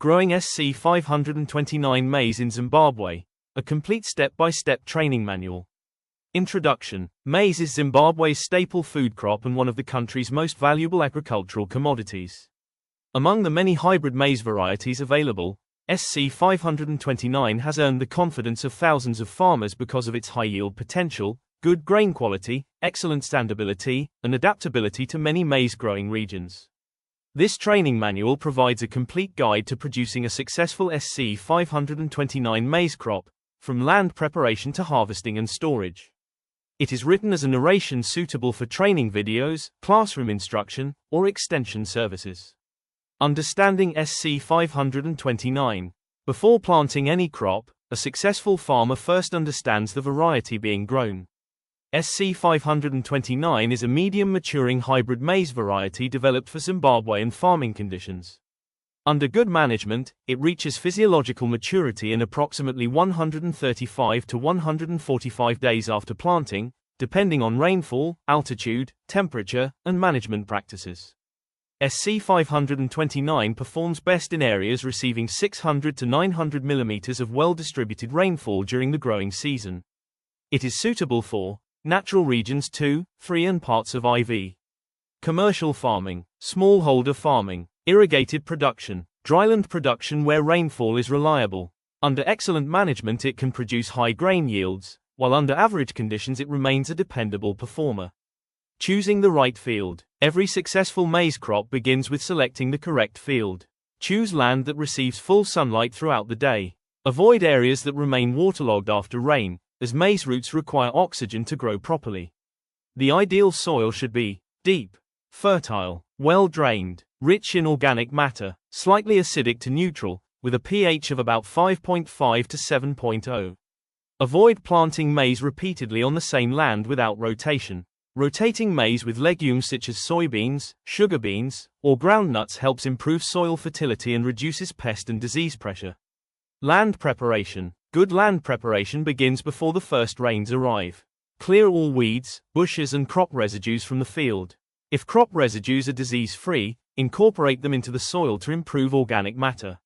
Growing SC529 Maize in Zimbabwe, a complete step-by-step training manual. Introduction. Maize is Zimbabwe's staple food crop and one of the country's most valuable agricultural commodities. Among the many hybrid maize varieties available, SC529 has earned the confidence of thousands of farmers because of its high yield potential, good grain quality, excellent standability, and adaptability to many maize growing regions. This training manual provides a complete guide to producing a successful SC529 maize crop, from land preparation to harvesting and storage. It is written as a narration suitable for training videos, classroom instruction, or extension services. Understanding SC529. Before planting any crop, a successful farmer first understands the variety being grown. SC529 is a medium-maturing hybrid maize variety developed for Zimbabwean farming conditions. Under good management, it reaches physiological maturity in approximately 135 to 145 days after planting, depending on rainfall, altitude, temperature, and management practices. SC529 performs best in areas receiving 600 to 900 mm of well-distributed rainfall during the growing season. It is suitable for natural regions 2, 3 and parts of IV. Commercial farming, smallholder farming, irrigated production, dryland production where rainfall is reliable. Under excellent management it can produce high grain yields, while under average conditions it remains a dependable performer. Choosing the right field. Every successful maize crop begins with selecting the correct field. Choose land that receives full sunlight throughout the day. Avoid areas that remain waterlogged after rain, as maize roots require oxygen to grow properly. The ideal soil should be deep, fertile, well-drained, rich in organic matter, slightly acidic to neutral, with a pH of about 5.5 to 7.0. Avoid planting maize repeatedly on the same land without rotation. Rotating maize with legumes such as soybeans, sugar beans, or groundnuts helps improve soil fertility and reduces pest and disease pressure. Land preparation. Good land preparation begins before the first rains arrive. Clear all weeds, bushes and crop residues from the field. If crop residues are disease-free, incorporate them into the soil to improve organic matter.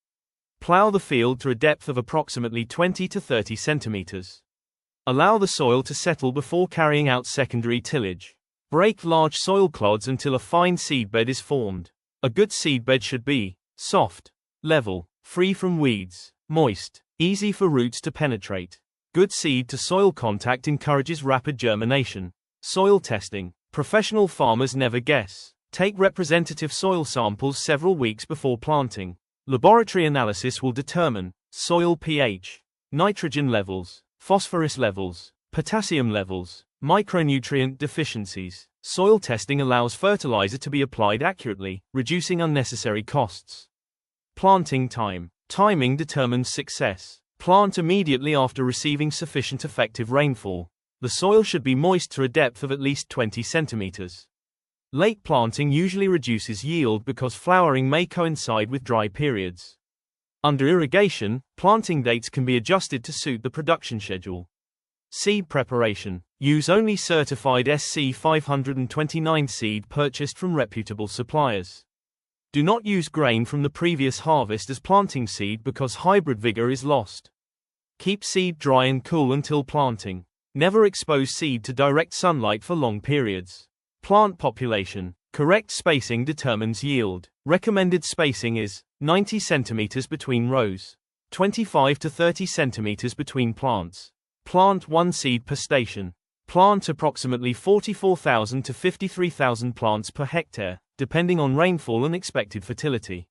Plow the field to a depth of approximately 20 to 30 centimeters. Allow the soil to settle before carrying out secondary tillage. Break large soil clods until a fine seedbed is formed. A good seedbed should be soft, level, free from weeds, moist, easy for roots to penetrate. Good seed-to-soil contact encourages rapid germination. Soil testing. Professional farmers never guess. Take representative soil samples several weeks before planting. Laboratory analysis will determine soil pH, nitrogen levels, phosphorus levels, potassium levels, micronutrient deficiencies. Soil testing allows fertilizer to be applied accurately, reducing unnecessary costs. Planting time. Timing determines success. Plant immediately after receiving sufficient effective rainfall. The soil should be moist to a depth of at least 20 centimeters. Late planting usually reduces yield because flowering may coincide with dry periods. Under irrigation, planting dates can be adjusted to suit the production schedule. Seed preparation. Use only certified SC529 seed purchased from reputable suppliers. Do not use grain from the previous harvest as planting seed because hybrid vigor is lost. Keep seed dry and cool until planting. Never expose seed to direct sunlight for long periods. Plant population. Correct spacing determines yield. Recommended spacing is 90 centimeters between rows, 25 to 30 centimeters between plants. Plant one seed per station. Plant approximately 44,000 to 53,000 plants per hectare, depending on rainfall and expected fertility.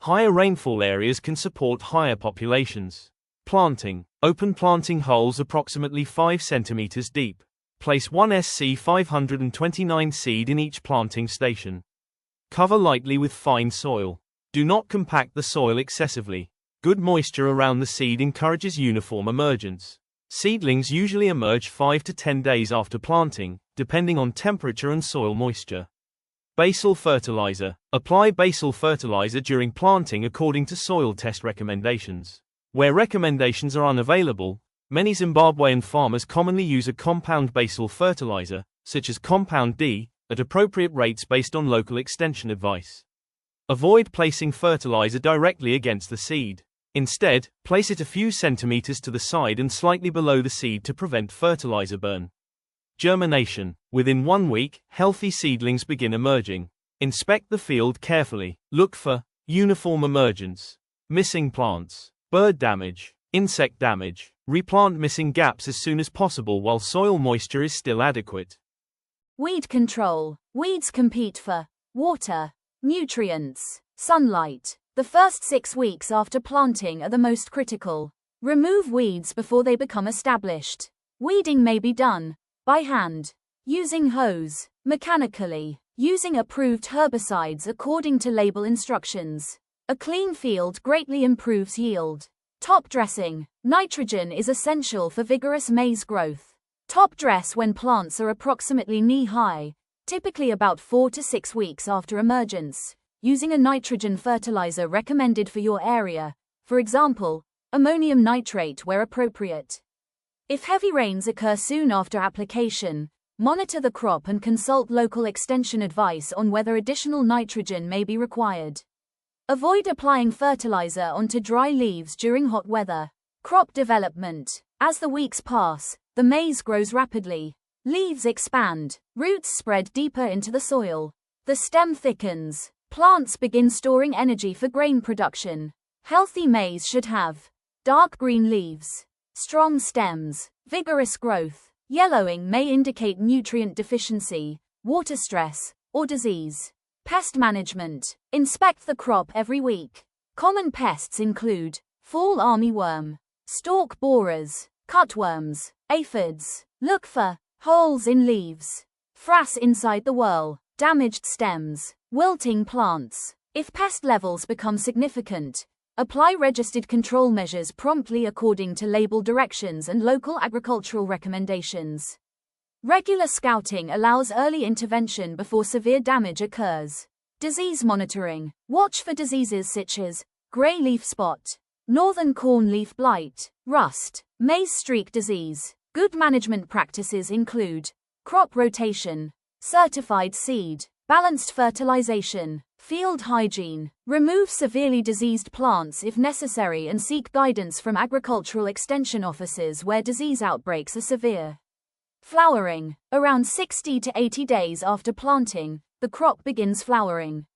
Higher rainfall areas can support higher populations. Planting. Open planting holes approximately 5 centimeters deep. Place one SC529 seed in each planting station. Cover lightly with fine soil. Do not compact the soil excessively. Good moisture around the seed encourages uniform emergence. Seedlings usually emerge 5 to 10 days after planting, depending on temperature and soil moisture. Basal fertilizer. Apply basal fertilizer during planting according to soil test recommendations. Where recommendations are unavailable, many Zimbabwean farmers commonly use a compound basal fertilizer, such as Compound D, at appropriate rates based on local extension advice. Avoid placing fertilizer directly against the seed. Instead, place it a few centimeters to the side and slightly below the seed to prevent fertilizer burn. Germination. Within 1 week, healthy seedlings begin emerging. Inspect the field carefully. Look for uniform emergence, missing plants, bird damage, insect damage. Replant missing gaps as soon as possible while soil moisture is still adequate. Weed control. Weeds compete for water, nutrients, sunlight. The first 6 weeks after planting are the most critical. Remove weeds before they become established. Weeding may be done by hand, using hose, mechanically, using approved herbicides according to label instructions. A clean field greatly improves yield. Top dressing. Nitrogen is essential for vigorous maize growth. Top dress when plants are approximately knee-high, typically about 4 to 6 weeks after emergence, using a nitrogen fertilizer recommended for your area, for example, ammonium nitrate where appropriate. If heavy rains occur soon after application, monitor the crop and consult local extension advice on whether additional nitrogen may be required. Avoid applying fertilizer onto dry leaves during hot weather. Crop development. As the weeks pass, the maize grows rapidly. Leaves expand, roots spread deeper into the soil. The stem thickens. Plants begin storing energy for grain production. Healthy maize should have dark green leaves, strong stems, vigorous growth. Yellowing may indicate nutrient deficiency, water stress, or disease. Pest management. Inspect the crop every week. Common pests include fall armyworm, stalk borers, cutworms, aphids. Look for holes in leaves, frass inside the whorl, damaged stems, wilting plants. If pest levels become significant, apply registered control measures promptly according to label directions and local agricultural recommendations. Regular scouting allows early intervention before severe damage occurs. Disease monitoring. Watch for diseases such as gray leaf spot, northern corn leaf blight, rust, maize streak disease. Good management practices include crop rotation, certified seed, balanced fertilization, field hygiene. Remove severely diseased plants if necessary and seek guidance from agricultural extension offices where disease outbreaks are severe. Flowering. Around 60 to 80 days after planting, the crop begins flowering.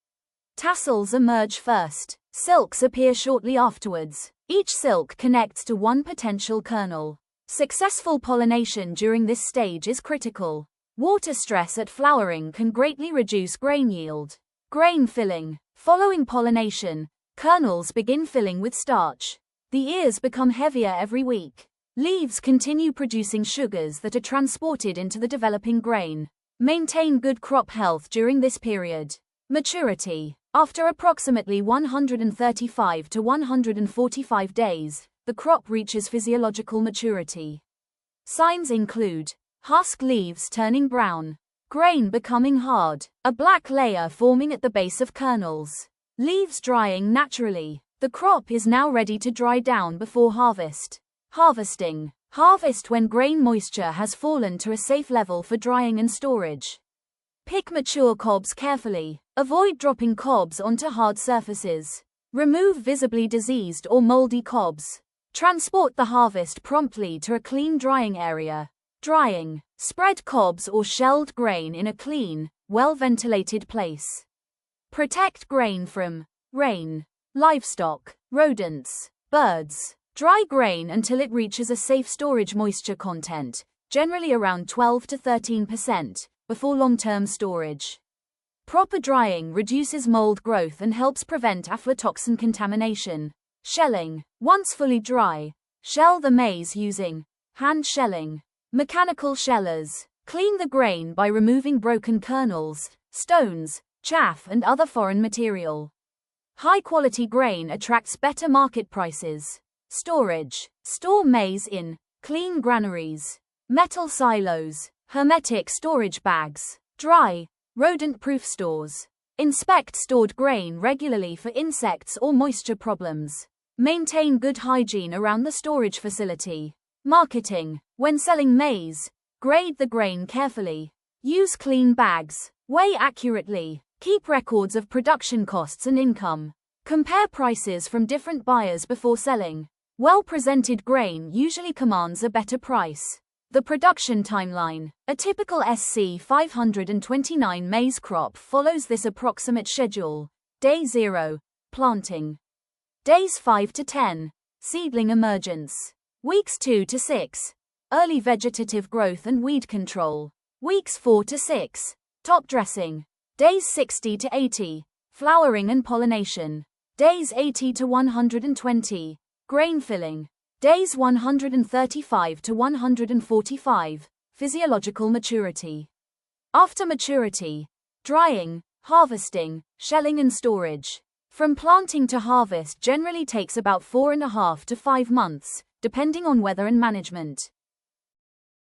Tassels emerge first. Silks appear shortly afterwards. Each silk connects to one potential kernel. Successful pollination during this stage is critical. Water stress at flowering can greatly reduce grain yield. Grain filling. Following pollination, kernels begin filling with starch. The ears become heavier every week. Leaves continue producing sugars that are transported into the developing grain. Maintain good crop health during this period. Maturity. After approximately 135 to 145 days, the crop reaches physiological maturity. Signs include husk leaves turning brown, grain becoming hard, a black layer forming at the base of kernels, leaves drying naturally. The crop is now ready to dry down before harvest. Harvesting. Harvest when grain moisture has fallen to a safe level for drying and storage. Pick mature cobs carefully. Avoid dropping cobs onto hard surfaces. Remove visibly diseased or moldy cobs. Transport the harvest promptly to a clean drying area. Drying. Spread cobs or shelled grain in a clean, well-ventilated place. Protect grain from rain, livestock, rodents, birds. Dry grain until it reaches a safe storage moisture content, generally around 12 to 13%, before long-term storage. Proper drying reduces mold growth and helps prevent aflatoxin contamination. Shelling. Once fully dry, shell the maize using hand shelling. Mechanical shellers. Clean the grain by removing broken kernels, stones, chaff and other foreign material. High-quality grain attracts better market prices. Storage. Store maize in clean granaries, metal silos, hermetic storage bags, dry, rodent-proof stores. Inspect stored grain regularly for insects or moisture problems. Maintain good hygiene around the storage facility. Marketing. When selling maize, grade the grain carefully. Use clean bags. Weigh accurately. Keep records of production costs and income. Compare prices from different buyers before selling. Well-presented grain usually commands a better price. The production timeline. A typical SC 529 maize crop follows this approximate schedule. Day 0. Planting. Days 5 to 10. Seedling emergence. Weeks 2 to 6. Early vegetative growth and weed control. Weeks 4 to 6. Top dressing. Days 60 to 80. Flowering and pollination. Days 80 to 120. Grain filling. Days 135 to 145. Physiological maturity. After maturity. Drying, harvesting, shelling and storage. From planting to harvest generally takes about 4.5 to 5 months, depending on weather and management.